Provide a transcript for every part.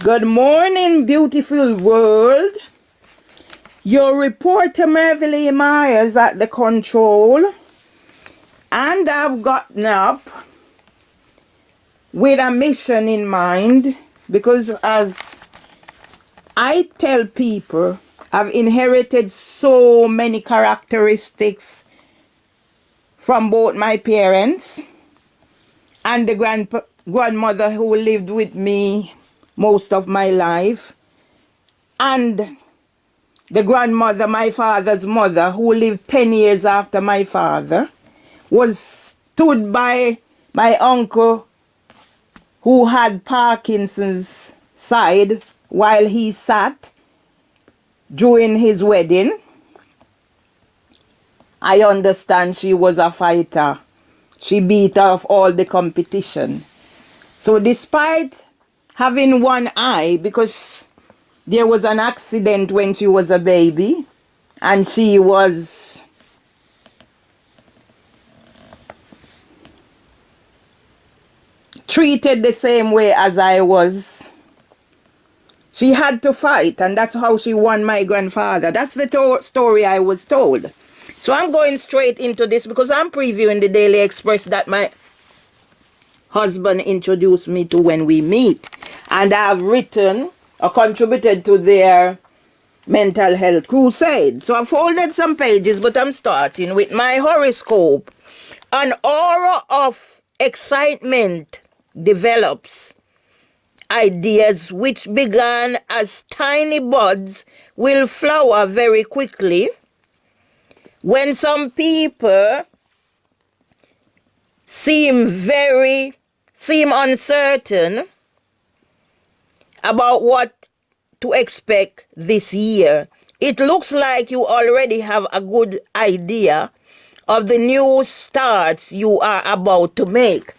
Good morning, beautiful world. Your reporter Merville Myers at the control, and I've gotten up with a mission in mind, because as I tell people, I've inherited so many characteristics from both my parents and the grandmother who lived with me most of my life, and the grandmother, my father's mother, who lived 10 years after my father, was stood by my uncle who had Parkinson's side while he sat during his wedding. I understand she was a fighter. She beat off all the competition. So despite having one eye, because there was an accident when she was a baby, and she was treated the same way as I was. She had to fight, and that's how she won my grandfather. That's the story I was told. So I'm going straight into this because I'm previewing the Daily Express that my husband introduced me to when we meet. And I've written or contributed to their mental health crusade. So I've folded some pages, but I'm starting with my horoscope. An aura of excitement develops. Ideas which began as tiny buds will flower very quickly. When some people seem uncertain about what to expect this year, it looks like you already have a good idea of the new starts you are about to make.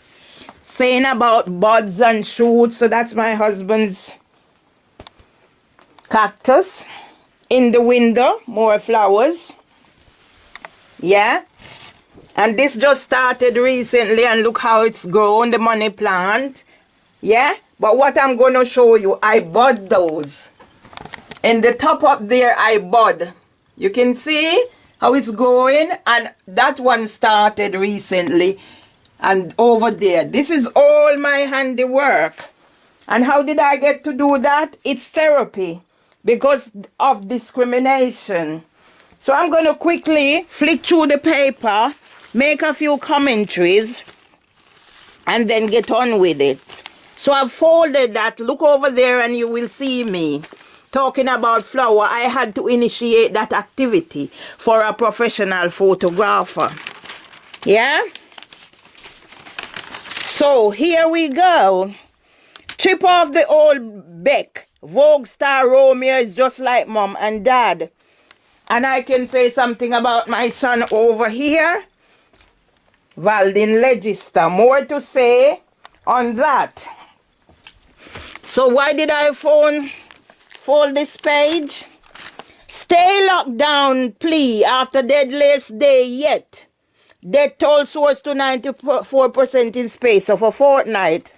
Saying about buds and shoots, so that's my husband's cactus. In the window, more flowers. Yeah. And this just started recently, and look how it's grown, the money plant. Yeah. But what I'm going to show you, I bud those. In the top up there, I bud. You can see how it's going, and that one started recently. And over there, this is all my handiwork. And how did I get to do that? It's therapy because of discrimination. So I'm going to quickly flick through the paper, make a few commentaries, and then get on with it. So I've folded that. Look over there and you will see me talking about flower. I had to initiate that activity for a professional photographer. Yeah? So here we go. Chip off the old Beck. Vogue star Romeo is just like mom and dad. And I can say something about my son over here. Valdin Legister. More to say on that. So why did I fold this page? Stay locked down plea after deadliest day yet. Death toll soars to 94% in space of a fortnight.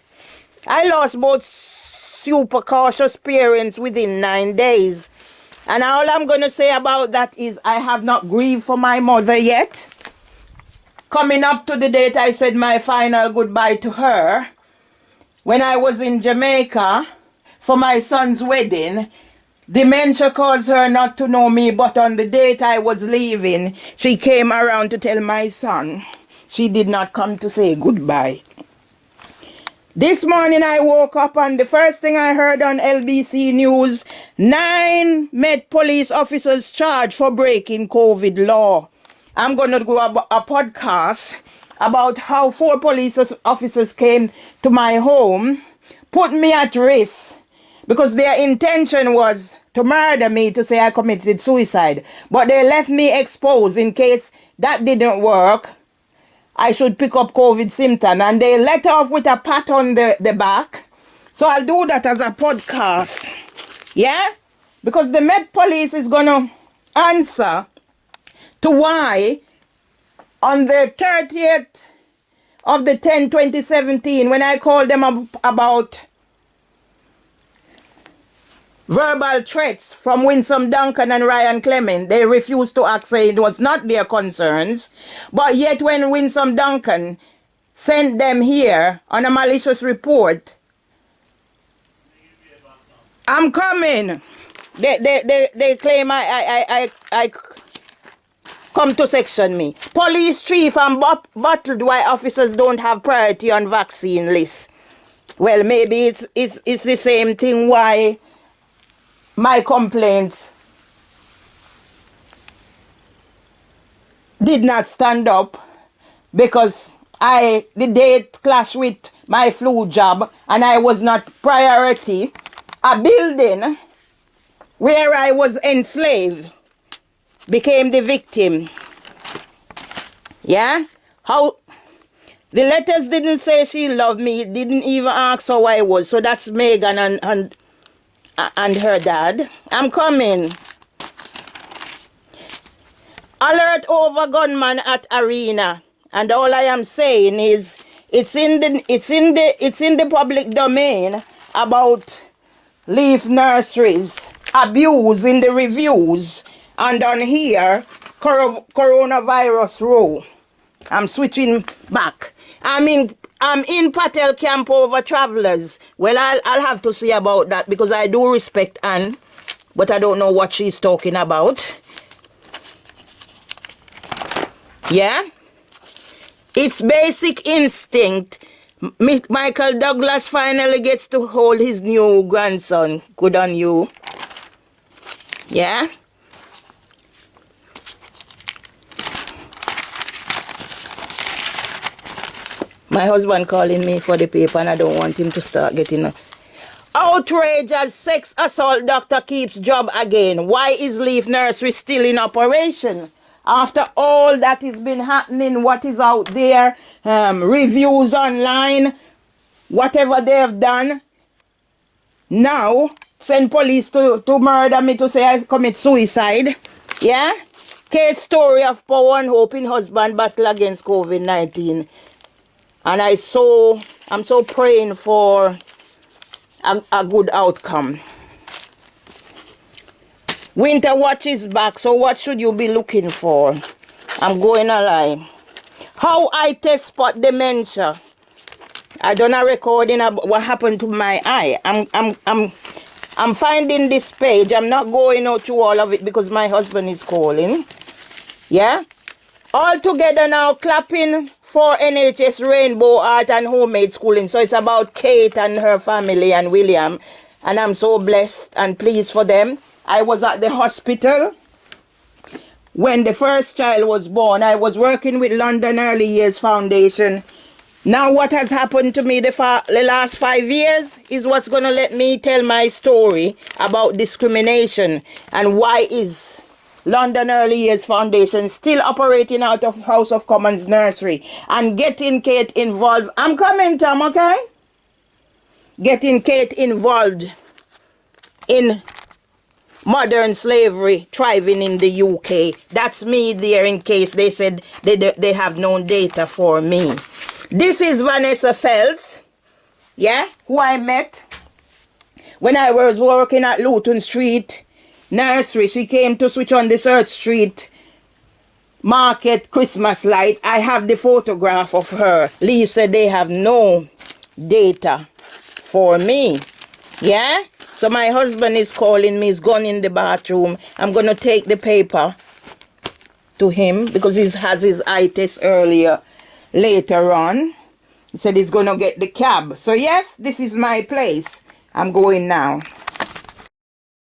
I lost both super cautious parents within 9 days. And all I'm going to say about that is I have not grieved for my mother yet. Coming up to the date I said my final goodbye to her, when I was in Jamaica for my son's wedding, dementia caused her not to know me, but on the date I was leaving, she came around to tell my son. She did not come to say goodbye. This morning I woke up and the first thing I heard on LBC News, 9 Met police officers charged for breaking COVID law. I'm going to do a podcast about how 4 police officers came to my home, put me at risk, because their intention was to murder me, to say I committed suicide. But they left me exposed in case that didn't work. I should pick up COVID symptom, and they let off with a pat on the back. So I'll do that as a podcast. Yeah? Because the Met Police is going to answer to why on the 30th of the 10th, 2017, when I called them about verbal threats from Winsome Duncan and Ryan Clement. They refused to act, saying it was not their concerns. But yet when Winsome Duncan sent them here on a malicious report, I'm coming. They claim I come to section me. Police chief and bottled why officers don't have priority on vaccine list. Well, maybe it's the same thing why my complaints did not stand up, because the date clashed with my flu job and I was not priority. A building where I was enslaved became the victim. Yeah? How the letters didn't say she loved me, didn't even ask how I was. So that's Megan and her dad. I'm coming. Alert over gunman at arena. And all I am saying is it's in the public domain about Leaf Nurseries, abuse in the reviews, and on here, coronavirus row. I'm switching back. I'm in Patel camp over travelers. Well, I'll have to see about that, because I do respect Anne, but I don't know what she's talking about. Yeah? It's basic instinct. Michael Douglas finally gets to hold his new grandson. Good on you. Yeah? My husband calling me for the paper and I don't want him to start getting outrage as sex assault doctor keeps job again. Why is Leaf Nursery still in operation? After all that has been happening, what is out there, reviews online, whatever they have done, now send police to murder me, to say I commit suicide. Yeah? Kate's story of power and hope in husband battle against COVID-19. And I'm so praying for a good outcome. Winter watch is back, so what should you be looking for? I'm going alive. How I test spot dementia. I done a recording about what happened to my eye. I'm finding this page. I'm not going out through all of it because my husband is calling. Yeah? All together now, clapping for NHS Rainbow Art and Homemade Schooling. So it's about Kate and her family and William. And I'm so blessed and pleased for them. I was at the hospital when the first child was born. I was working with London Early Years Foundation. Now what has happened to me the last 5 years is what's going to let me tell my story about discrimination and why is London Early Years Foundation still operating out of House of Commons Nursery and getting Kate involved. I'm coming, Tom, okay? Getting Kate involved in modern slavery thriving in the UK. That's me there, in case they said they have no data for me. This is Vanessa Fells, yeah, who I met when I was working at Luton Street Nursery. She came to switch on the Church Street Market Christmas light. I have the photograph of her. Lee said they have no data for me. Yeah? So my husband is calling me. He's gone in the bathroom. I'm going to take the paper to him because he has his eye test later on. He said he's going to get the cab. So yes, this is my place. I'm going now.